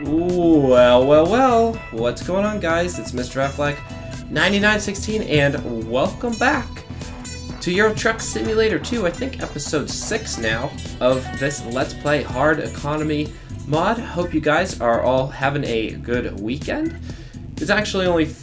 Ooh, well, what's going on, guys? It's Mr. Affleck 9916 and welcome back to Euro Truck Simulator 2, I think episode 6 now of this Let's Play Hard Economy mod. Hope you guys are all having a good weekend. It's actually only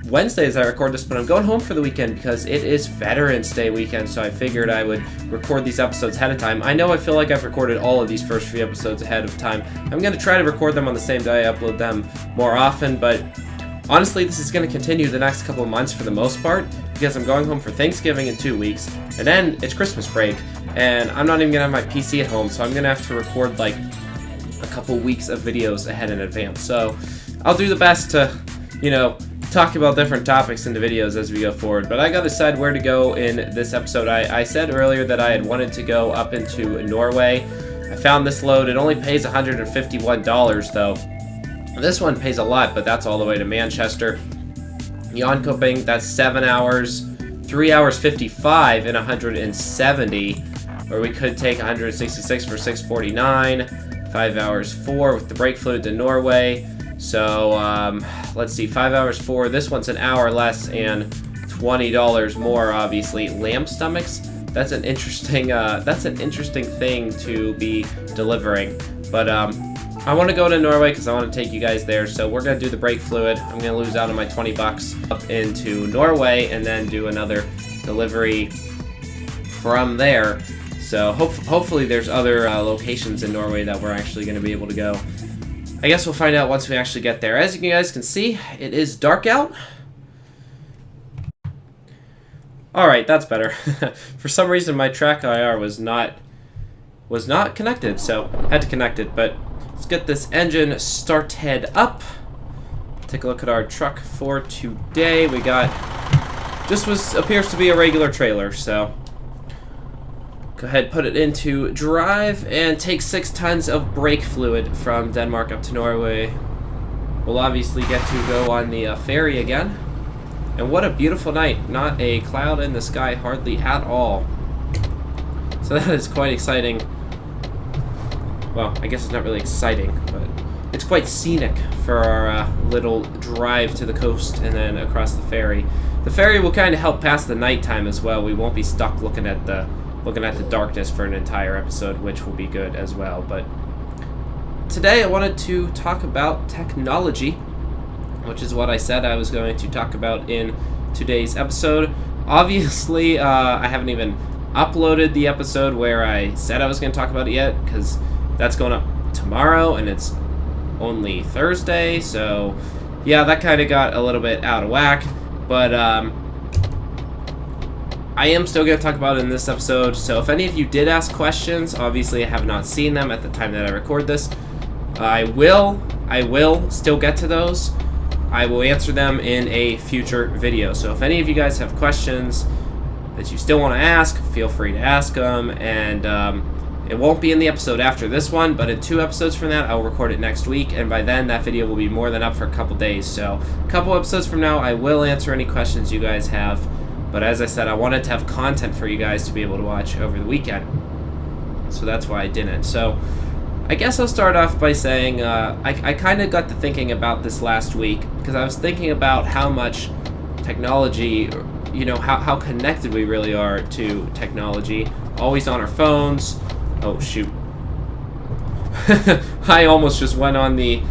Wednesday as I record this, but I'm going home for the weekend because it is Veterans Day weekend, so I figured I would record these episodes ahead of time. I know I feel like I've recorded all of these first few episodes ahead of time. I'm going to try to record them on the same day I upload them more often, but honestly, this is going to continue the next couple of months for the most part, because I'm going home for Thanksgiving in 2 weeks, and then it's Christmas break, and I'm not even going to have my PC at home, so I'm going to have to record like a couple weeks of videos ahead in advance. So I'll do the best to, talk about different topics in the videos as we go forward, but I gotta decide where to go in this episode. I said earlier that I had wanted to go up into Norway. I found this load. It only pays $151 though. This one pays a lot, but that's all the way to Manchester. Jönköping, that's 7 hours, 3 hours 55 and 170, or we could take 166 for 649, 5 hours 4 with the brake fluid to Norway. So let's see, 5 hours 4. This one's an hour less and $20 more. Obviously, lamb stomachs. That's an interesting thing to be delivering. But I want to go to Norway because I want to take you guys there. So we're gonna do the brake fluid. I'm gonna lose out on my $20 up into Norway and then do another delivery from there. So hopefully there's other locations in Norway that we're actually gonna be able to go. I guess we'll find out once we actually get there. As you guys can see, it is dark out. Alright, that's better. For some reason my track IR was not connected, so I had to connect it. But let's get this engine started up. Take a look at our truck for today. We got, appears to be a regular trailer, so go ahead, put it into drive, and take 6 tons of brake fluid from Denmark up to Norway. We'll obviously get to go on the ferry again. And what a beautiful night. Not a cloud in the sky hardly at all. So that is quite exciting. Well, I guess it's not really exciting, but it's quite scenic for our little drive to the coast and then across the ferry. The ferry will kind of help pass the nighttime as well. We won't be stuck looking at the darkness for an entire episode, which will be good as well. But today I wanted to talk about technology, which is what I said I was going to talk about in today's episode. Obviously, I haven't even uploaded the episode where I said I was going to talk about it yet, because that's going up tomorrow, and it's only Thursday, so yeah, that kind of got a little bit out of whack, but I am still going to talk about it in this episode, so if any of you did ask questions, obviously I have not seen them at the time that I record this. I will still get to those. I will answer them in a future video. So if any of you guys have questions that you still want to ask, feel free to ask them, and it won't be in the episode after this one, but in 2 episodes from that, I'll record it next week, and by then that video will be more than up for a couple days. So a couple episodes from now, I will answer any questions you guys have. But as I said, I wanted to have content for you guys to be able to watch over the weekend. So that's why I didn't. So I guess I'll start off by saying I kind of got to thinking about this last week, because I was thinking about how much technology, how connected we really are to technology. Always on our phones. Oh, shoot. I almost just went on the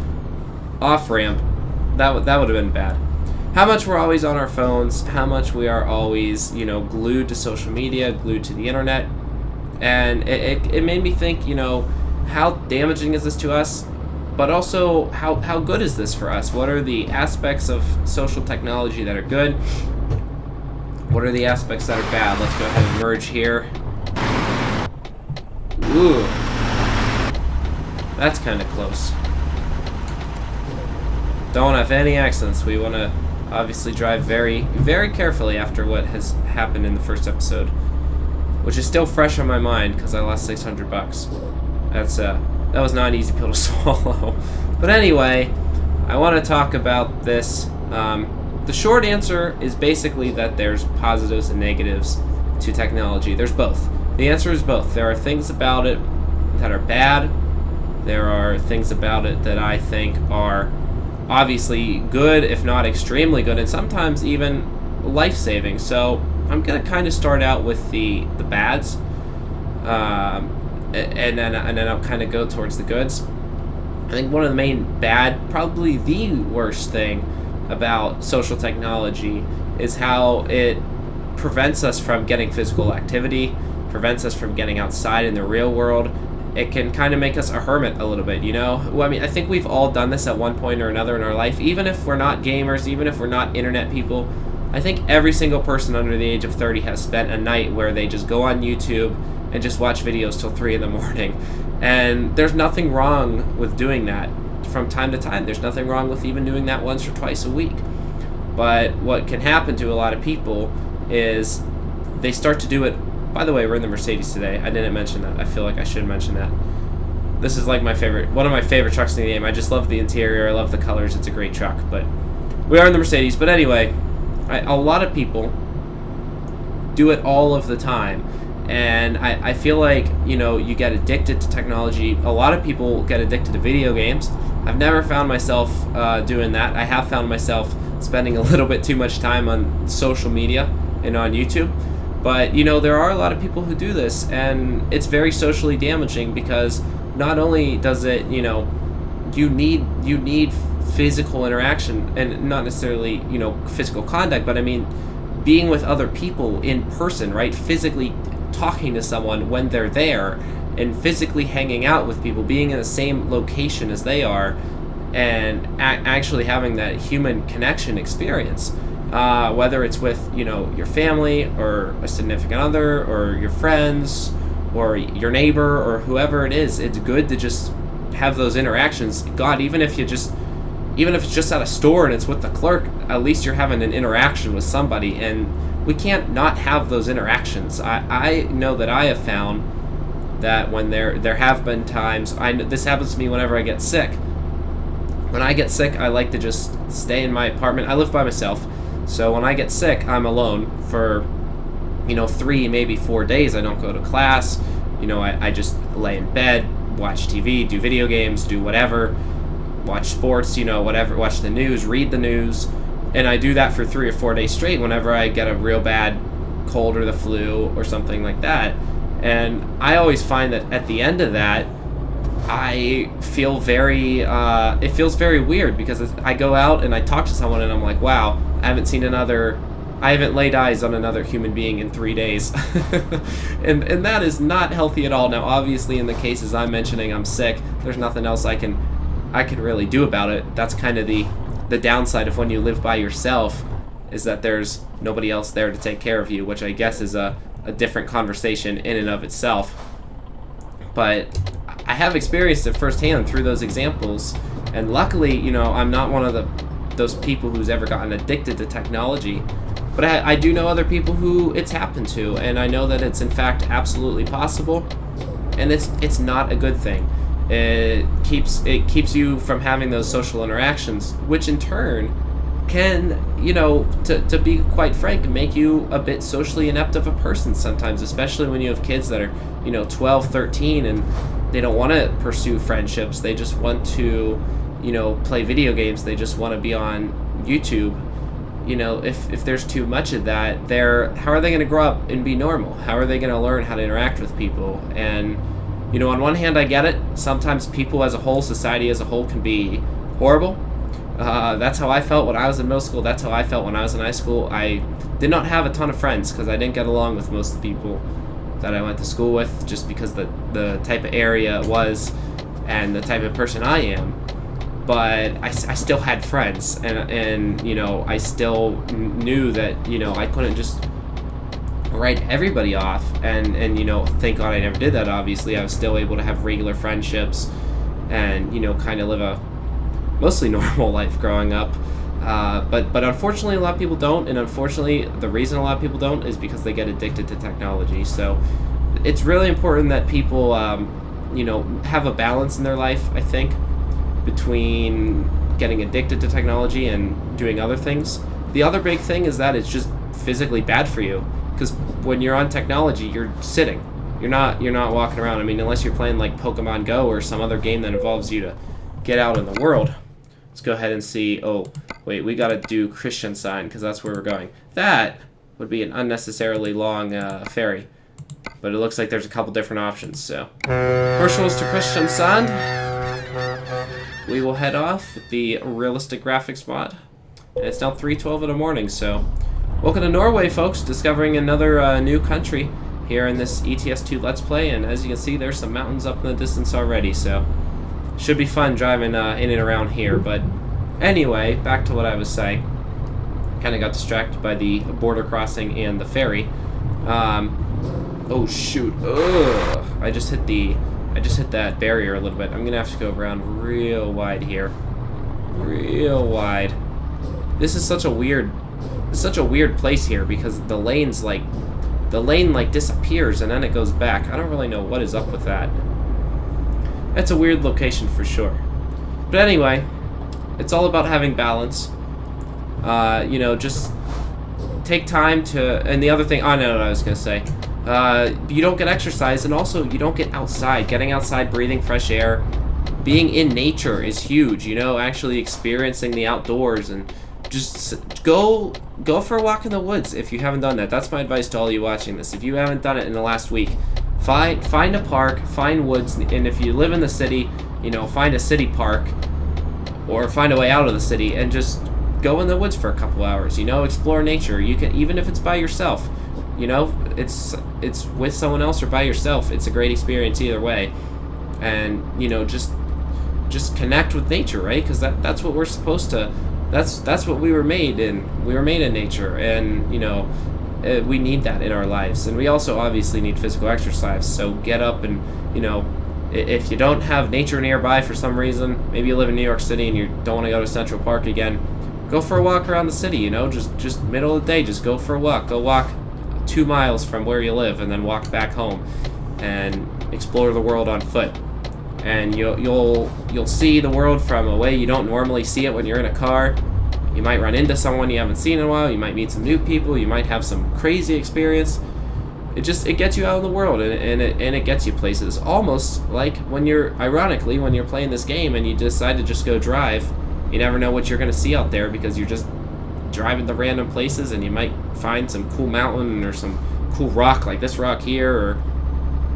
off-ramp. That would have been bad. How much we're always on our phones, how much we are always, glued to social media, glued to the internet. And it made me think, how damaging is this to us? But also, how good is this for us? What are the aspects of social technology that are good? What are the aspects that are bad? Let's go ahead and merge here. Ooh. That's kind of close. Don't have any accidents. We want to obviously drive very, very carefully after what has happened in the first episode, which is still fresh on my mind because I lost $600. That was not an easy pill to swallow. But anyway, I want to talk about this. The short answer is basically that there's positives and negatives to technology. There's both. The answer is both. There are things about it that are bad, There are things about it that I think are obviously good, if not extremely good, and sometimes even life-saving. So I'm going to kind of start out with the bads, and then I'll kind of go towards the goods. I think one of the main bad, probably the worst thing about social technology is how it prevents us from getting physical activity, prevents us from getting outside in the real world. It can kind of make us a hermit a little bit, you know? Well, I mean, I think we've all done this at one point or another in our life, even if we're not gamers, even if we're not internet people. I think every single person under the age of 30 has spent a night where they just go on YouTube and just watch videos till 3 in the morning. And there's nothing wrong with doing that from time to time. There's nothing wrong with even doing that once or twice a week. But what can happen to a lot of people is they start to do it. By the way, we're in the Mercedes today. I didn't mention that. I feel like I should mention that. This is like one of my favorite trucks in the game. I just love the interior. I love the colors. It's a great truck. But we are in the Mercedes. But anyway, a lot of people do it all of the time. And I feel like, you know, you get addicted to technology. A lot of people get addicted to video games. I've never found myself doing that. I have found myself spending a little bit too much time on social media and on YouTube. But, you know, there are a lot of people who do this, and it's very socially damaging because not only does it, you know, you need physical interaction, and not necessarily, you know, physical contact, but I mean being with other people in person, right? Physically talking to someone when they're there, and physically hanging out with people, being in the same location as they are, and actually having that human connection experience. Whether it's with, you know, your family or a significant other or your friends or your neighbor or whoever it is, it's good to just have those interactions. God, even if it's just at a store and it's with the clerk, at least you're having an interaction with somebody, and we can't not have those interactions. I know that I have found that when there have been times, this happens to me whenever I get sick. When I get sick, I like to just stay in my apartment. I live by myself. So when I get sick, I'm alone for, you know, 3, maybe 4 days. I don't go to class. You know, I just lay in bed, watch TV, do video games, do whatever, watch sports, you know, whatever, watch the news, read the news. And I do that for 3 or 4 days straight whenever I get a real bad cold or the flu or something like that. And I always find that at the end of that, I feel it feels very weird because I go out and I talk to someone and I'm like, wow, I haven't laid eyes on another human being in 3 days. and that is not healthy at all. Now, obviously, in the cases I'm mentioning, I'm sick. There's nothing else I can really do about it. That's kind of the downside of when you live by yourself, is that there's nobody else there to take care of you, which I guess is a different conversation in and of itself. But I have experienced it firsthand through those examples, and luckily, you know, I'm not one of those people who's ever gotten addicted to technology, but I do know other people who it's happened to, and I know that it's in fact absolutely possible, and it's not a good thing. It keeps you from having those social interactions, which in turn can, you know, to be quite frank, make you a bit socially inept of a person sometimes, especially when you have kids that are, you know, 12, 13, and they don't want to pursue friendships. They just want to, you know, play video games. They just want to be on YouTube. You know, if there's too much of that, how are they going to grow up and be normal? How are they going to learn how to interact with people? And, you know, on one hand, I get it. Sometimes people as a whole, society as a whole, can be horrible. That's how I felt when I was in middle school. That's how I felt when I was in high school. I did not have a ton of friends because I didn't get along with most of the people that I went to school with, just because the type of area it was and the type of person I am. But I still had friends, and you know, I still knew that, you know, I couldn't just write everybody off, and you know, thank God I never did that. Obviously, I was still able to have regular friendships and, you know, kind of live a mostly normal life growing up. But unfortunately, a lot of people don't, and unfortunately, the reason a lot of people don't is because they get addicted to technology. So it's really important that people, you know, have a balance in their life, I think, between getting addicted to technology and doing other things. The other big thing is that it's just physically bad for you, because when you're on technology, you're sitting. You're not walking around. I mean, unless you're playing like Pokemon Go or some other game that involves you to get out in the world. Let's go ahead and see. Oh, wait, we gotta do Christian sign because that's where we're going. That would be an unnecessarily long ferry, but it looks like there's a couple different options. So, Herschel's to Christian sign. We will head off with the realistic graphics mod. And it's now 3:12 in the morning. So, welcome to Norway, folks. Discovering another new country here in this ETS2 Let's Play, and as you can see, there's some mountains up in the distance already, so should be fun driving in and around here. But anyway, back to what I was saying. Kind of got distracted by the border crossing and the ferry. Oh shoot! Ugh! I just hit that barrier a little bit. I'm gonna have to go around real wide here, real wide. This is such a weird place here because the lane like disappears and then it goes back. I don't really know what is up with that. That's a weird location for sure. But anyway, it's all about having balance. You know, just take time to. And the other thing, I know what I was gonna say. You don't get exercise, and also you don't get outside. Getting outside, breathing fresh air, being in nature is huge. You know, actually experiencing the outdoors and just go for a walk in the woods if you haven't done that. That's my advice to all you watching this. If you haven't done it in the last week, find a park, find woods, and if you live in the city, you know, find a city park or find a way out of the city and just go in the woods for a couple hours. You know, explore nature. You can, even if it's by yourself. You know, it's with someone else or by yourself. It's a great experience either way. And you know, just connect with nature, right? Because that's what we're supposed to. That's what we were made in. We were made in nature, and you know, we need that in our lives. And we also obviously need physical exercise. So get up and, you know, if you don't have nature nearby for some reason, maybe you live in New York City and you don't want to go to Central Park again, go for a walk around the city. You know, just middle of the day, just go for a walk. Go walk 2 miles from where you live, and then walk back home, and explore the world on foot. And you'll see the world from a way you don't normally see it when you're in a car. You might run into someone you haven't seen in a while. You might meet some new people. You might have some crazy experience. It gets you out in the world, and it gets you places. Almost like when you're playing this game and you decide to just go drive. You never know what you're gonna see out there because you're just driving to random places, and you might find some cool mountain or some cool rock like this rock here, or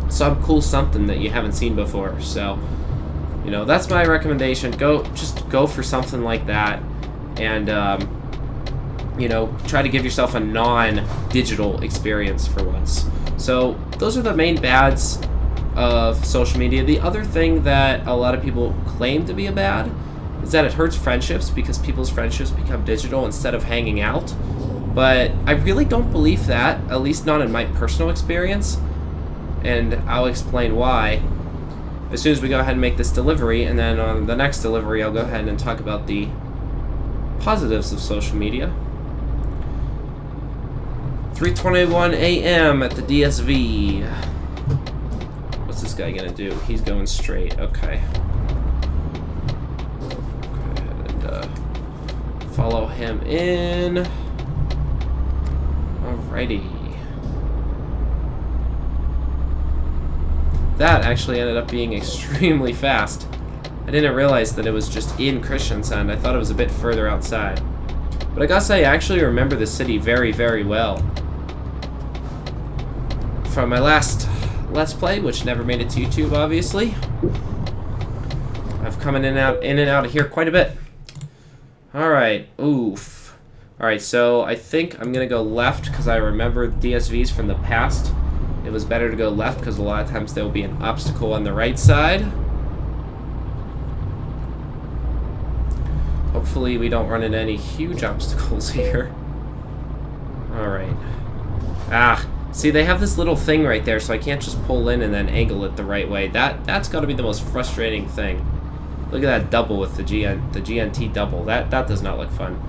some cool something that you haven't seen before. So, you know, that's my recommendation. Just go for something like that, and you know, try to give yourself a non-digital experience for once. So those are the main bads of social media. The other thing that a lot of people claim to be a bad is that it hurts friendships because people's friendships become digital instead of hanging out. But I really don't believe that, at least not in my personal experience. And I'll explain why as soon as we go ahead and make this delivery, and then on the next delivery I'll go ahead and talk about the positives of social media. 3:21 a.m. at the DSV. What's this guy gonna do? He's going straight. Okay. Go ahead and follow him in. Alrighty. That actually ended up being extremely fast. I didn't realize that it was just in Kristiansand. I thought it was a bit further outside. But I gotta say, I actually remember the city very, very well. From my last Let's Play, which never made it to YouTube, obviously. I've come in and out of here quite a bit. Alright, oof. Alright, so I think I'm gonna go left because I remember DSVs from the past. It was better to go left because a lot of times there will be an obstacle on the right side. Hopefully we don't run into any huge obstacles here. Alright. Ah, see, they have this little thing right there, so I can't just pull in and then angle it the right way. That's got to be the most frustrating thing. Look at that double with the GNT double. That does not look fun.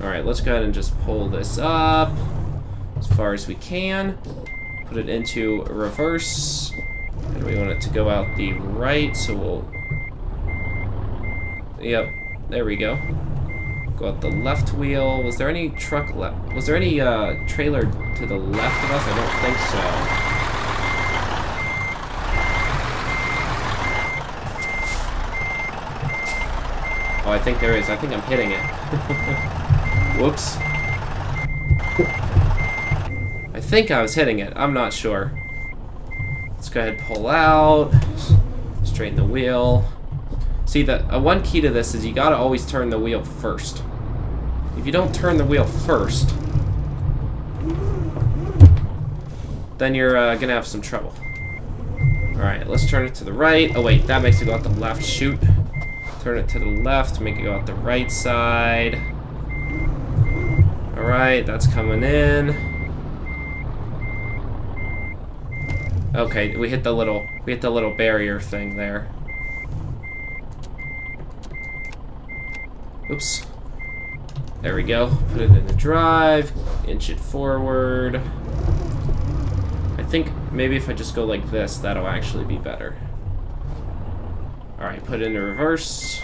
Alright, let's go ahead and just pull this up as far as we can. Put it into reverse. And we want it to go out the right, so we'll... Yep, there we go. Go out the left wheel. Was there any truck left? Was there any trailer to the left of us? I don't think so. Oh, I think there is. I think I'm hitting it. Whoops. I think I was hitting it. I'm not sure. Let's go ahead and pull out. Straighten the wheel. See, the one key to this is you gotta always turn the wheel first. If you don't turn the wheel first, then you're gonna have some trouble. Alright, let's turn it to the right. Oh wait, that makes it go out the left. Shoot. Turn it to the left, make it go out the right side. Alright, that's coming in. Okay, we hit the little barrier thing there. Oops. There we go. Put it in the drive, inch it forward. I think maybe if I just go like this, that'll actually be better. Alright, put it into reverse.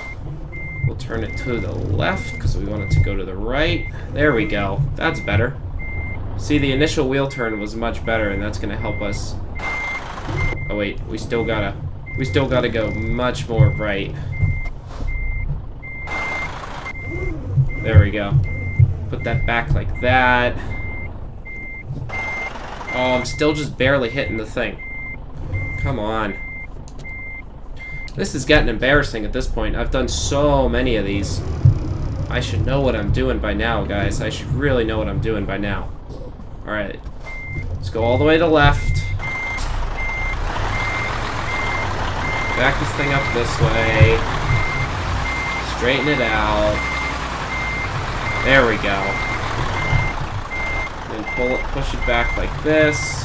We'll turn it to the left because we want it to go to the right. There we go. That's better. See, the initial wheel turn was much better, and that's gonna help us. Oh wait, we still gotta go much more right. There we go. Put that back like that. Oh, I'm still just barely hitting the thing. Come on. This is getting embarrassing at this point. I've done so many of these. I should know what I'm doing by now, guys. I should really know what I'm doing by now. Alright. Let's go all the way to left. Back this thing up this way. Straighten it out. There we go. Then push it back like this.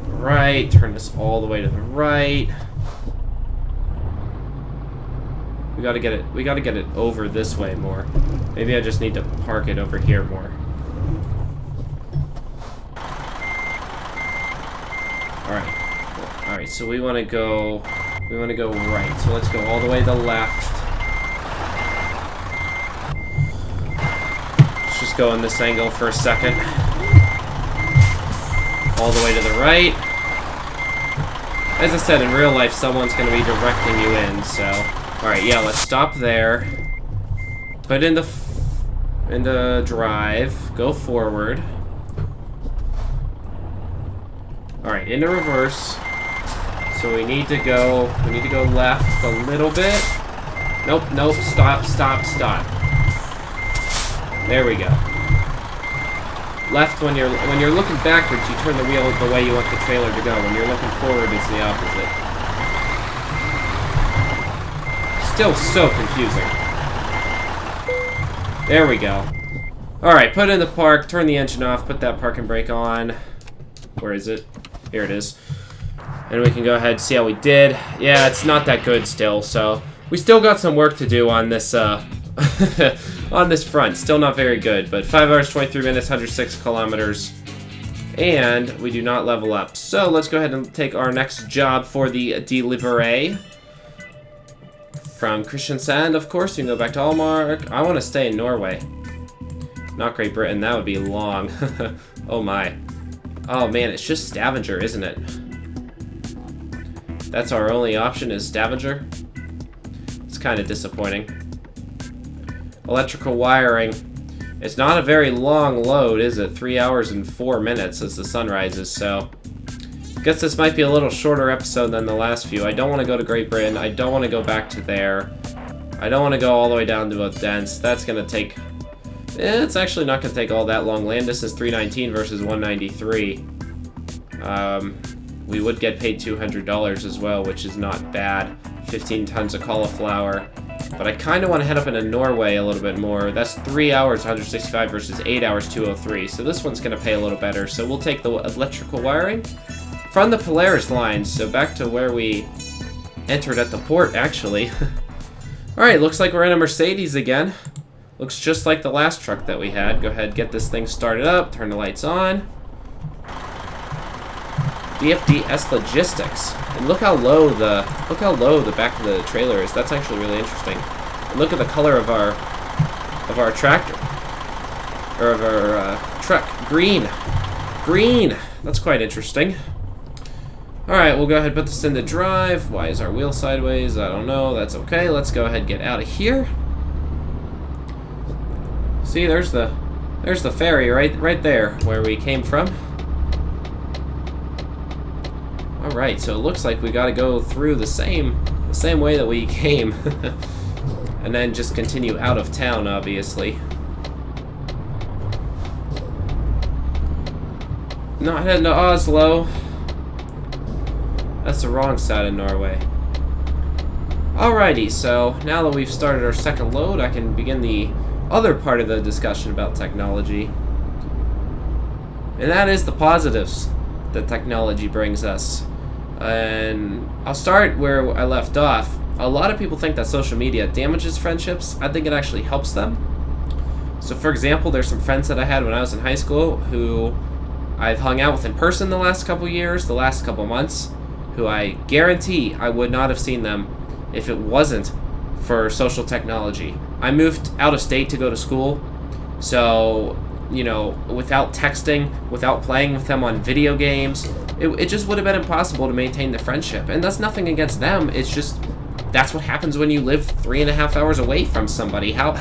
Right, turn this all the way to the right. We gotta get it over this way more. Maybe I just need to park it over here more. Alright, so we wanna go right. So let's go all the way to the left. Let's just go in this angle for a second. All the way to the right. As I said, in real life, someone's going to be directing you in, so... Alright, yeah, let's stop there. Put in the drive. Go forward. Alright, into reverse. So we need to go left a little bit. Nope, stop. There we go. Left when you're looking backwards, you turn the wheel the way you want the trailer to go. When you're looking forward, it's the opposite. Still so confusing. There we go. Alright, put in the park, turn the engine off, put that parking brake on. Where is it? Here it is. And we can go ahead and see how we did. Yeah, it's not that good still, so we still got some work to do on this on this front. Still not very good, but 5 hours, 23 minutes, 106 kilometers. And we do not level up. So let's go ahead and take our next job for the delivery. From Kristiansand, of course. You can go back to Almark. I want to stay in Norway. Not Great Britain. That would be long. Oh my. Oh man, it's just Stavanger, isn't it? That's our only option is Stavanger. It's kind of disappointing. Electrical wiring. It's not a very long load, is it? 3 hours and 4 minutes as the sun rises, so... I guess this might be a little shorter episode than the last few. I don't want to go to Great Britain. I don't want to go back to there. I don't want to go all the way down to Odense. That's going to take... it's actually not going to take all that long. Land distance 319 versus 193. We would get paid $200 as well, which is not bad. 15 tons of cauliflower. But I kind of want to head up into Norway a little bit more. That's 3 hours, 165 versus 8 hours, 203. So this one's going to pay a little better. So we'll take the electrical wiring from the Polaris line. So back to where we entered at the port, actually. Alright, looks like we're in a Mercedes again. Looks just like the last truck that we had. Go ahead, get this thing started up, turn the lights on. DFDS Logistics. And look how low the back of the trailer is. That's actually really interesting. And look at the color of our tractor, or of our truck. Green. That's quite interesting. All right, we'll go ahead and put this into drive. Why is our wheel sideways? I don't know. That's okay. Let's go ahead and get out of here. See, there's the ferry right there where we came from. All right, so it looks like we got to go through the same way that we came, and then just continue out of town, obviously. Not heading to Oslo. That's the wrong side of Norway. Alrighty, so now that we've started our second load, I can begin the other part of the discussion about technology. And that is the positives that technology brings us. And I'll start where I left off. A lot of people think that social media damages friendships. I think it actually helps them. So for example, there's some friends that I had when I was in high school who I've hung out with in person the last couple years, the last couple months, who I guarantee I would not have seen them if it wasn't for social technology. I moved out of state to go to school, so, you know, without texting, without playing with them on video games, it just would have been impossible to maintain the friendship. And that's nothing against them, it's just, that's what happens when you live 3.5 hours away from somebody. How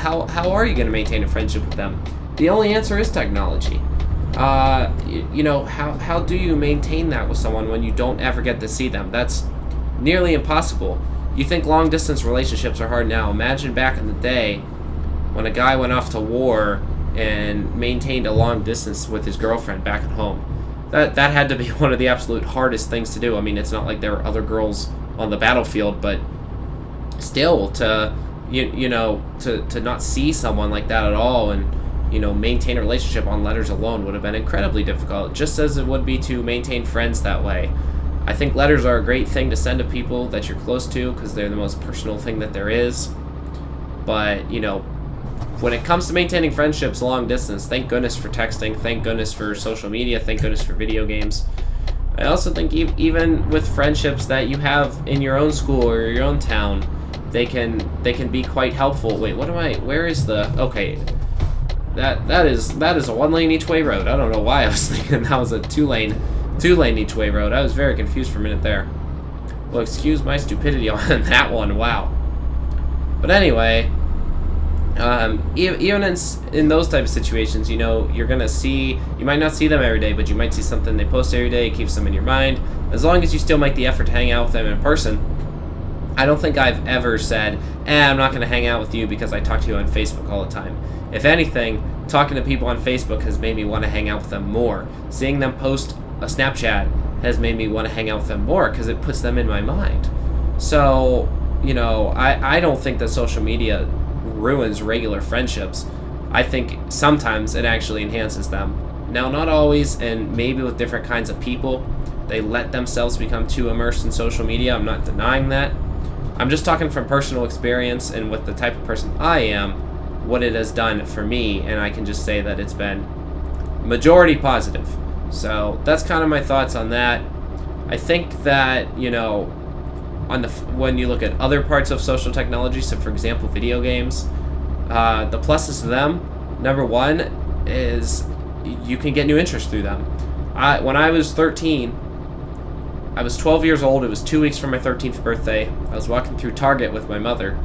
are you going to maintain a friendship with them? The only answer is technology. You know, how do you maintain that with someone when you don't ever get to see them? That's nearly impossible. You think long distance relationships are hard now. Imagine back in the day when a guy went off to war and maintained a long distance with his girlfriend back at home. That had to be one of the absolute hardest things to do. I mean, it's not like there were other girls on the battlefield, but still, to you know, to not see someone like that at all and, you know, maintain a relationship on letters alone would have been incredibly difficult, just as it would be to maintain friends that way. I think letters are a great thing to send to people that you're close to because they're the most personal thing that there is. But, you know, when it comes to maintaining friendships long distance, thank goodness for texting, thank goodness for social media, thank goodness for video games. I also think even with friendships that you have in your own school or your own town, they can be quite helpful. Wait, where is the, okay. That is a one-lane each-way road. I don't know why I was thinking that was a two-lane each-way road. I was very confused for a minute there. Well, excuse my stupidity on that one. Wow. But anyway, even in those type of situations, you know, you might not see them every day, but you might see something they post every day. It keeps them in your mind. As long as you still make the effort to hang out with them in person. I don't think I've ever said, I'm not going to hang out with you because I talk to you on Facebook all the time. If anything, talking to people on Facebook has made me want to hang out with them more. Seeing them post a Snapchat has made me want to hang out with them more because it puts them in my mind. So, you know, I don't think that social media ruins regular friendships. I think sometimes it actually enhances them. Now, not always, and maybe with different kinds of people, they let themselves become too immersed in social media. I'm not denying that. I'm just talking from personal experience and with the type of person I am, what it has done for me, and I can just say that it's been majority positive. So that's kind of my thoughts on that. I think that, you know, when you look at other parts of social technology, so for example video games, the pluses to them, number one is you can get new interest through them. When I was 13, I was 12 years old. It was 2 weeks from my 13th birthday. I was walking through Target with my mother.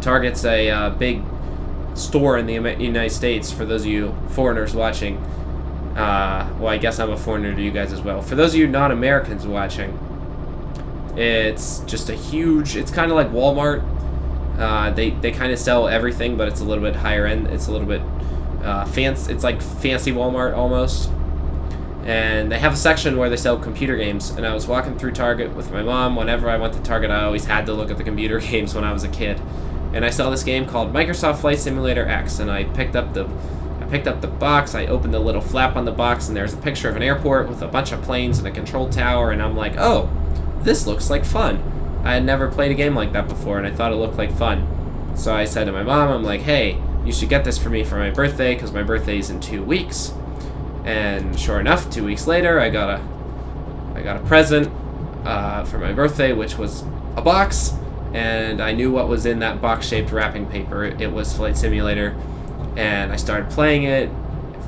Target's a big store in the United States, for those of you foreigners watching. Well, I guess I'm a foreigner to you guys as well. For those of you non-Americans watching, it's just a huge, it's kind of like Walmart. They kind of sell everything, but it's a little bit higher end. It's a little bit fancy. It's like fancy Walmart almost. And they have a section where they sell computer games. And I was walking through Target with my mom. Whenever I went to Target, I always had to look at the computer games when I was a kid. And I saw this game called Microsoft Flight Simulator X, and I picked up the box. I opened the little flap on the box, and there's a picture of an airport with a bunch of planes and a control tower. And I'm like, oh, this looks like fun. I had never played a game like that before, and I thought it looked like fun. So I said to my mom, I'm like, hey, you should get this for me for my birthday, because my birthday is in 2 weeks. And sure enough, 2 weeks later, I got I got a present for my birthday, which was a box, and I knew what was in that box-shaped wrapping paper. It was Flight Simulator, and I started playing it,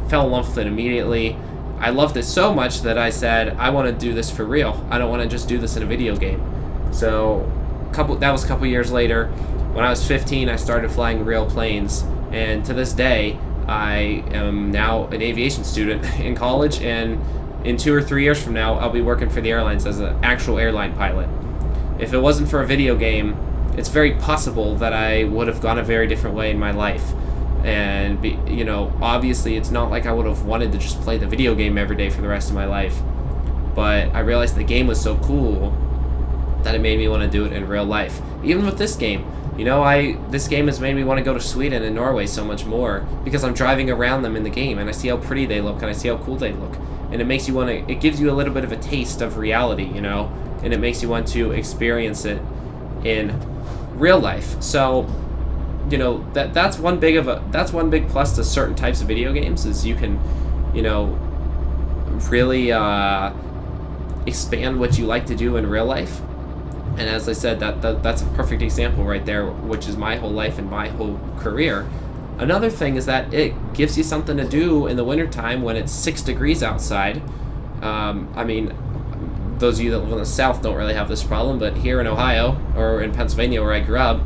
fell in love with it immediately. I loved it so much that I said, I want to do this for real. I don't want to just do this in a video game. So that was a couple years later. When I was 15, I started flying real planes, and to this day, I am now an aviation student in college, and in 2 or 3 years from now, I'll be working for the airlines as an actual airline pilot. If it wasn't for a video game, it's very possible that I would have gone a very different way in my life. And, obviously it's not like I would have wanted to just play the video game every day for the rest of my life. But I realized the game was so cool that it made me want to do it in real life. Even with this game. This game has made me want to go to Sweden and Norway so much more because I'm driving around them in the game and I see how pretty they look and I see how cool they look. And it gives you a little bit of a taste of reality, and it makes you want to experience it in real life. So, that's one big plus to certain types of video games is you can, really expand what you like to do in real life. And as I said, that's a perfect example right there, which is my whole life and my whole career. Another thing is that it gives you something to do in the wintertime when it's 6 degrees outside. Those of you that live in the South don't really have this problem, but here in Ohio, or in Pennsylvania where I grew up,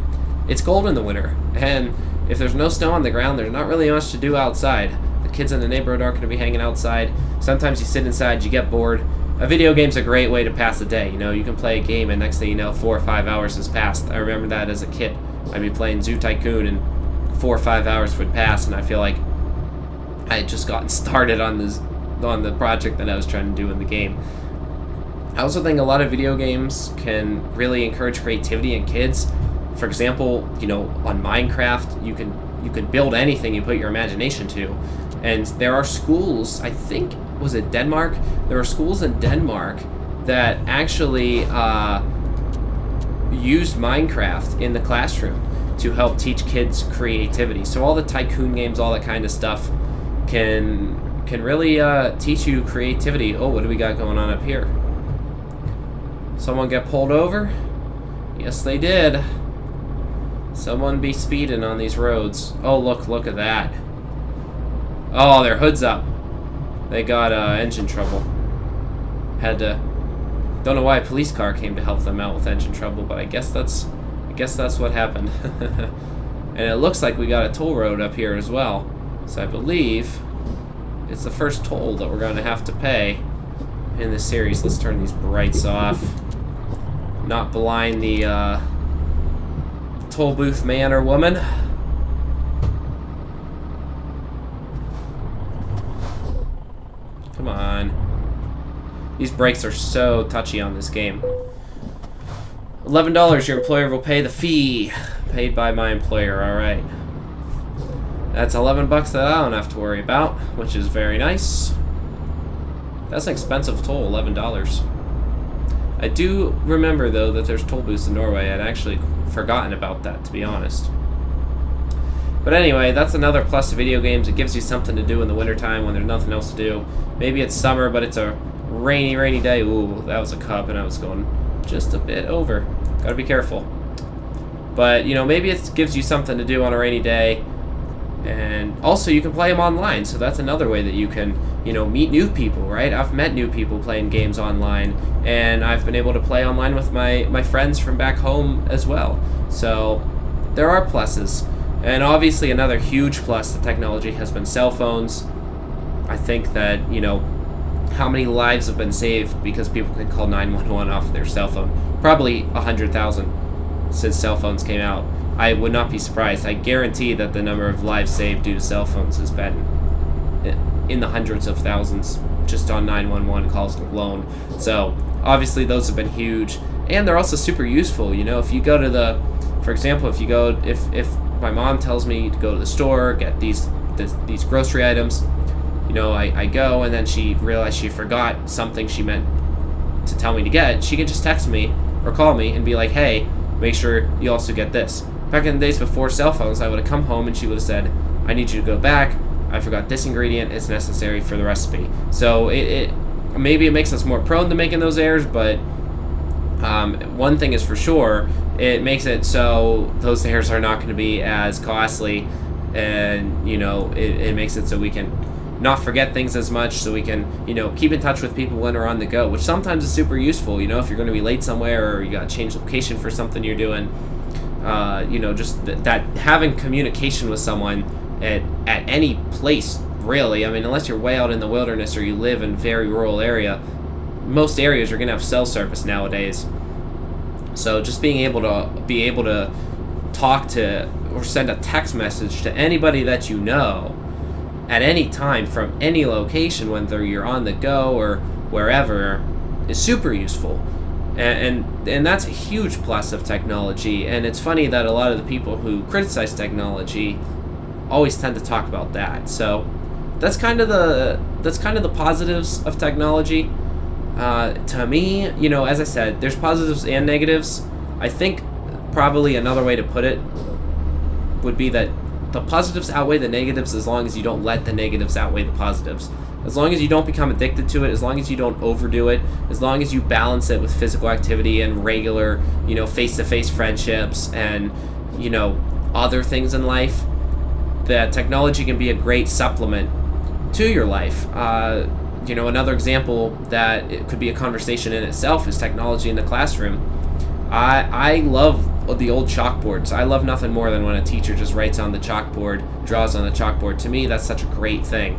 it's cold in the winter. And if there's no snow on the ground, there's not really much to do outside. The kids in the neighborhood aren't going to be hanging outside. Sometimes you sit inside, you get bored. A video game's a great way to pass the day. You can play a game and next thing you know, 4 or 5 hours has passed. I remember that as a kid. I'd be playing Zoo Tycoon and 4 or 5 hours would pass and I feel like I had just gotten started on the project that I was trying to do in the game. I also think a lot of video games can really encourage creativity in kids. For example, on Minecraft, you can build anything you put your imagination to. And there are schools, I think, was it Denmark? There are schools in Denmark that actually used Minecraft in the classroom to help teach kids creativity. So all the tycoon games, all that kind of stuff can really teach you creativity. Oh, what do we got going on up here? Someone get pulled over? Yes, they did. Someone be speeding on these roads. Oh, look at that. Oh, their hood's up. They got engine trouble. Don't know why a police car came to help them out with engine trouble, but I guess that's what happened. And it looks like we got a toll road up here as well. So I believe it's the first toll that we're going to have to pay in this series. Let's turn these brights off. Not blind the toll booth man or woman. Come on. These brakes are so touchy on this game. $11, your employer will pay the fee. Paid by my employer, alright. That's 11 bucks that I don't have to worry about, which is very nice. That's an expensive toll, $11. I do remember, though, that there's toll booths in Norway. I'd actually forgotten about that, to be honest. But anyway, that's another plus to video games. It gives you something to do in the wintertime when there's nothing else to do. Maybe it's summer, but it's a rainy day. Ooh, that was a cup, and I was going just a bit over. Gotta be careful. But, maybe it gives you something to do on a rainy day. And also, you can play them online, so that's another way that you can, meet new people, right? I've met new people playing games online, and I've been able to play online with my friends from back home as well. So, there are pluses. And obviously, another huge plus to technology has been cell phones. I think that, how many lives have been saved because people can call 911 off their cell phone? Probably 100,000 since cell phones came out. I would not be surprised. I guarantee that the number of lives saved due to cell phones has been in the hundreds of thousands just on 911 calls alone. So obviously those have been huge, and they're also super useful. If you go to for example, if my mom tells me to go to the store, get these grocery items, I go, and then she realized she forgot something she meant to tell me to get, she can just text me or call me and be like, hey, make sure you also get this. Back in the days before cell phones, I would have come home and she would have said, I need you to go back, I forgot this ingredient, it's necessary for the recipe. So it maybe it makes us more prone to making those errors, but one thing is for sure, it makes it so those errors are not going to be as costly, and it makes it so we can not forget things as much, so we can keep in touch with people when we're on the go, which sometimes is super useful. If you're going to be late somewhere, or you got to change location for something you're doing, just that having communication with someone at any place, really. I mean, unless you're way out in the wilderness or you live in a very rural area, most areas are going to have cell service nowadays. So just being able to talk to or send a text message to anybody that you know at any time from any location, whether you're on the go or wherever, is super useful. And that's a huge plus of technology. And it's funny that a lot of the people who criticize technology always tend to talk about that. So that's kind of the positives of technology. To me, as I said, there's positives and negatives. I think probably another way to put it would be that the positives outweigh the negatives as long as you don't let the negatives outweigh the positives. As long as you don't become addicted to it, as long as you don't overdo it, as long as you balance it with physical activity and regular, face-to-face friendships and, other things in life, that technology can be a great supplement to your life. Another example that it could be a conversation in itself is technology in the classroom. I love the old chalkboards. I love nothing more than when a teacher just writes on the chalkboard, draws on the chalkboard. To me, that's such a great thing.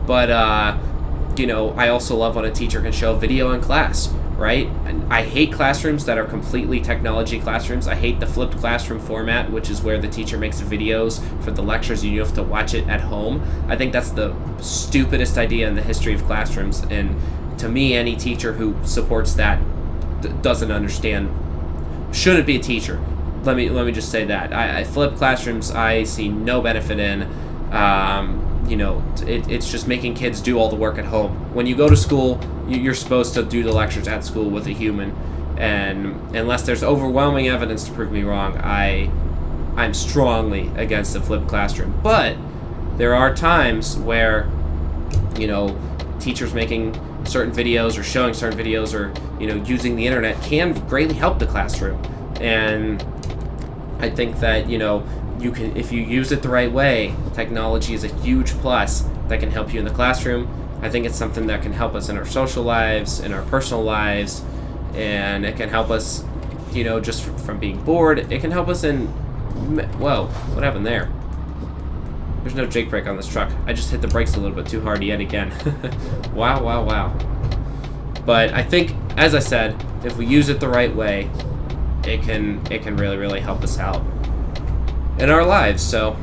But, I also love when a teacher can show video in class, right? And I hate classrooms that are completely technology classrooms. I hate the flipped classroom format, which is where the teacher makes videos for the lectures and you have to watch it at home. I think that's the stupidest idea in the history of classrooms. And to me, any teacher who supports that doesn't understand, shouldn't be a teacher. Let me just say that. I flip classrooms, I see no benefit in. It's just making kids do all the work at home. When you go to school, you're supposed to do the lectures at school with a human, and unless there's overwhelming evidence to prove me wrong, I'm strongly against the flipped classroom. But there are times where, teachers making certain videos or showing certain videos or, using the internet can greatly help the classroom. And I think that, you can, if you use it the right way, technology is a huge plus that can help you in the classroom. I think it's something that can help us in our social lives, in our personal lives, and it can help us, just from being bored. It can help us in, whoa, what happened there? There's no Jake brake on this truck. I just hit the brakes a little bit too hard yet again. Wow. But I think, as I said, if we use it the right way, it can really, really help us out in our lives. So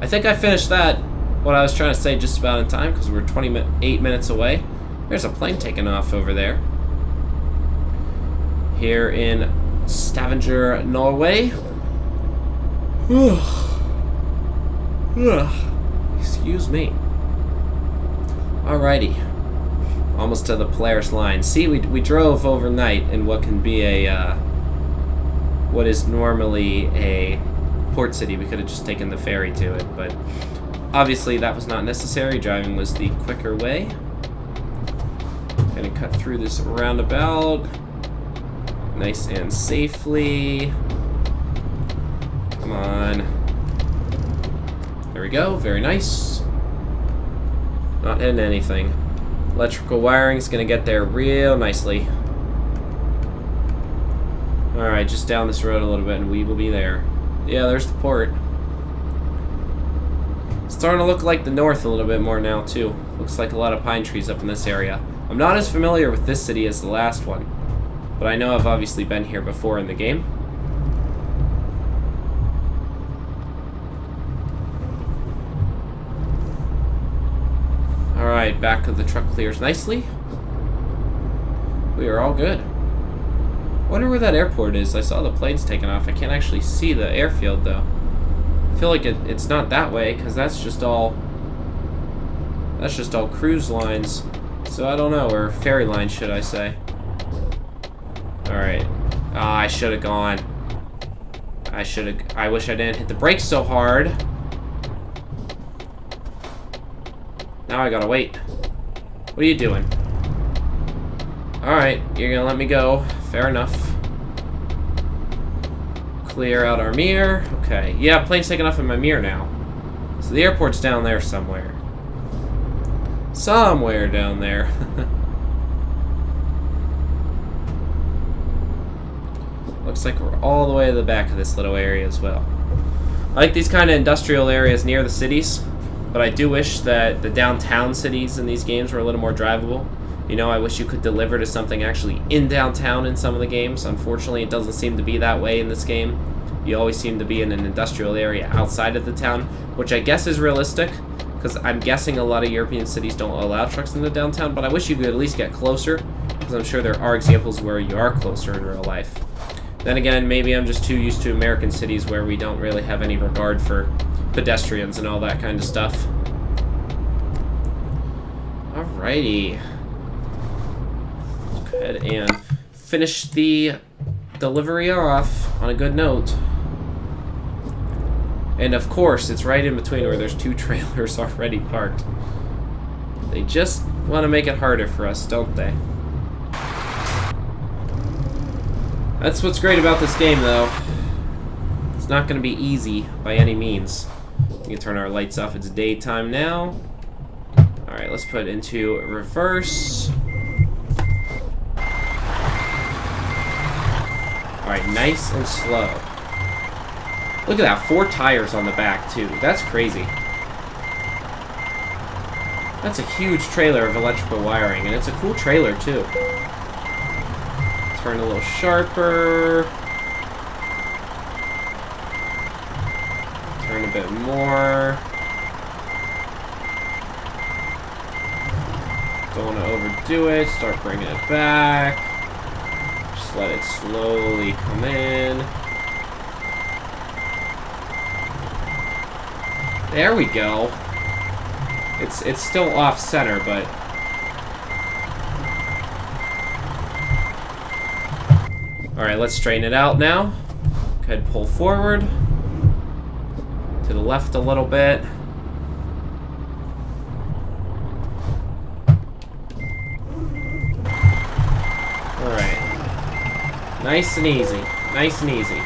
I think I finished what I was trying to say just about in time, because we're 28 minutes away. There's a plane taking off over there. Here in Stavanger, Norway. Excuse me. Alrighty. Almost to the Polaris line. See, we drove overnight in what can be what is normally a port city. We could have just taken the ferry to it, but obviously that was not necessary. Driving was the quicker way. Gonna cut through this roundabout nice and safely. Come on. There we go. Very nice. Not hitting anything. Electrical wiring is gonna get there real nicely. Alright, just down this road a little bit and we will be there. Yeah, there's the port. It's starting to look like the north a little bit more now, too. Looks like a lot of pine trees up in this area. I'm not as familiar with this city as the last one, but I know I've obviously been here before in the game. Alright, back of the truck clears nicely. We are all good. Wonder where that airport is. I saw the planes taking off. I can't actually see the airfield though. I feel like it's not that way, because that's just all cruise lines. So I don't know, or ferry lines should I say. Alright. I should have gone. I wish I didn't hit the brakes so hard. Now I gotta wait. What are you doing? Alright, you're gonna let me go. Fair enough. Clear out our mirror. Okay. Yeah, plane's taking off in my mirror now. So the airport's down there somewhere. Somewhere down there. Looks like we're all the way to the back of this little area as well. I like these kind of industrial areas near the cities, but I do wish that the downtown cities in these games were a little more drivable. You know, I wish you could deliver to something actually in downtown in some of the games. Unfortunately, it doesn't seem to be that way in this game. You always seem to be in an industrial area outside of the town, which I guess is realistic, because I'm guessing a lot of European cities don't allow trucks in the downtown, but I wish you could at least get closer, because I'm sure there are examples where you are closer in real life. Then again, maybe I'm just too used to American cities where we don't really have any regard for pedestrians and all that kind of stuff. Alrighty. Let's go ahead and finish the delivery off on a good note. And of course, it's right in between where there's two trailers already parked. They just want to make it harder for us, don't they? That's what's great about this game, though. It's not going to be easy by any means. We can turn our lights off. It's daytime now. Alright, let's put it into reverse. Alright, nice and slow. Look at that, 4 tires on the back, too. That's crazy. That's a huge trailer of electrical wiring, and it's a cool trailer, too. Turn a little sharper. Turn a bit more. Don't want to overdo it. Start bringing it back. Just let it slowly come in. There we go. It's still off center, but alright, let's straighten it out now. Go ahead, pull forward. To the left a little bit. Alright. Nice and easy. Nice and easy.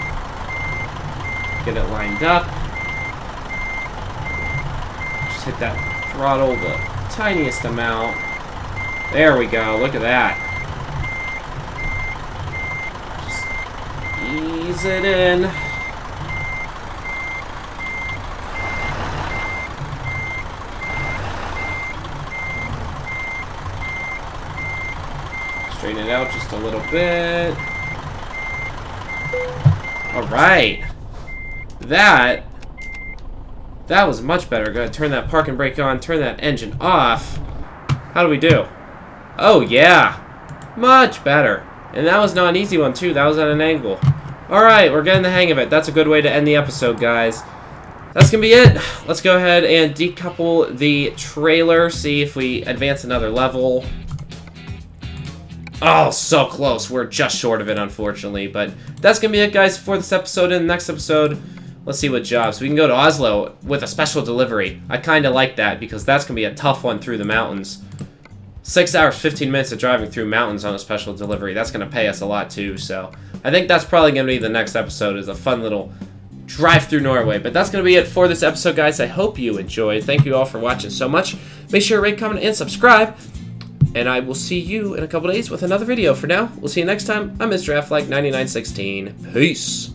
Get it lined up. Just hit that throttle the tiniest amount. There we go. Look at that. Ease it in. Straighten it out just a little bit. Alright. That was much better. Go ahead, turn that parking brake on, turn that engine off. How do we do? Oh, yeah. Much better. And that was not an easy one, too. That was at an angle. Alright, we're getting the hang of it. That's a good way to end the episode, guys. That's going to be it. Let's go ahead and decouple the trailer, see if we advance another level. Oh, so close. We're just short of it, unfortunately. But that's going to be it, guys, for this episode. In the next episode, let's see what jobs. We can go to Oslo with a special delivery. I kind of like that because that's going to be a tough one through the mountains. 6 hours, 15 minutes of driving through mountains on a special delivery. That's going to pay us a lot, too. So I think that's probably going to be the next episode, is a fun little drive through Norway. But that's going to be it for this episode, guys. I hope you enjoyed. Thank you all for watching so much. Make sure to rate, comment, and subscribe. And I will see you in a couple days with another video. For now, we'll see you next time. I'm Mr. Affleck 9916. Peace.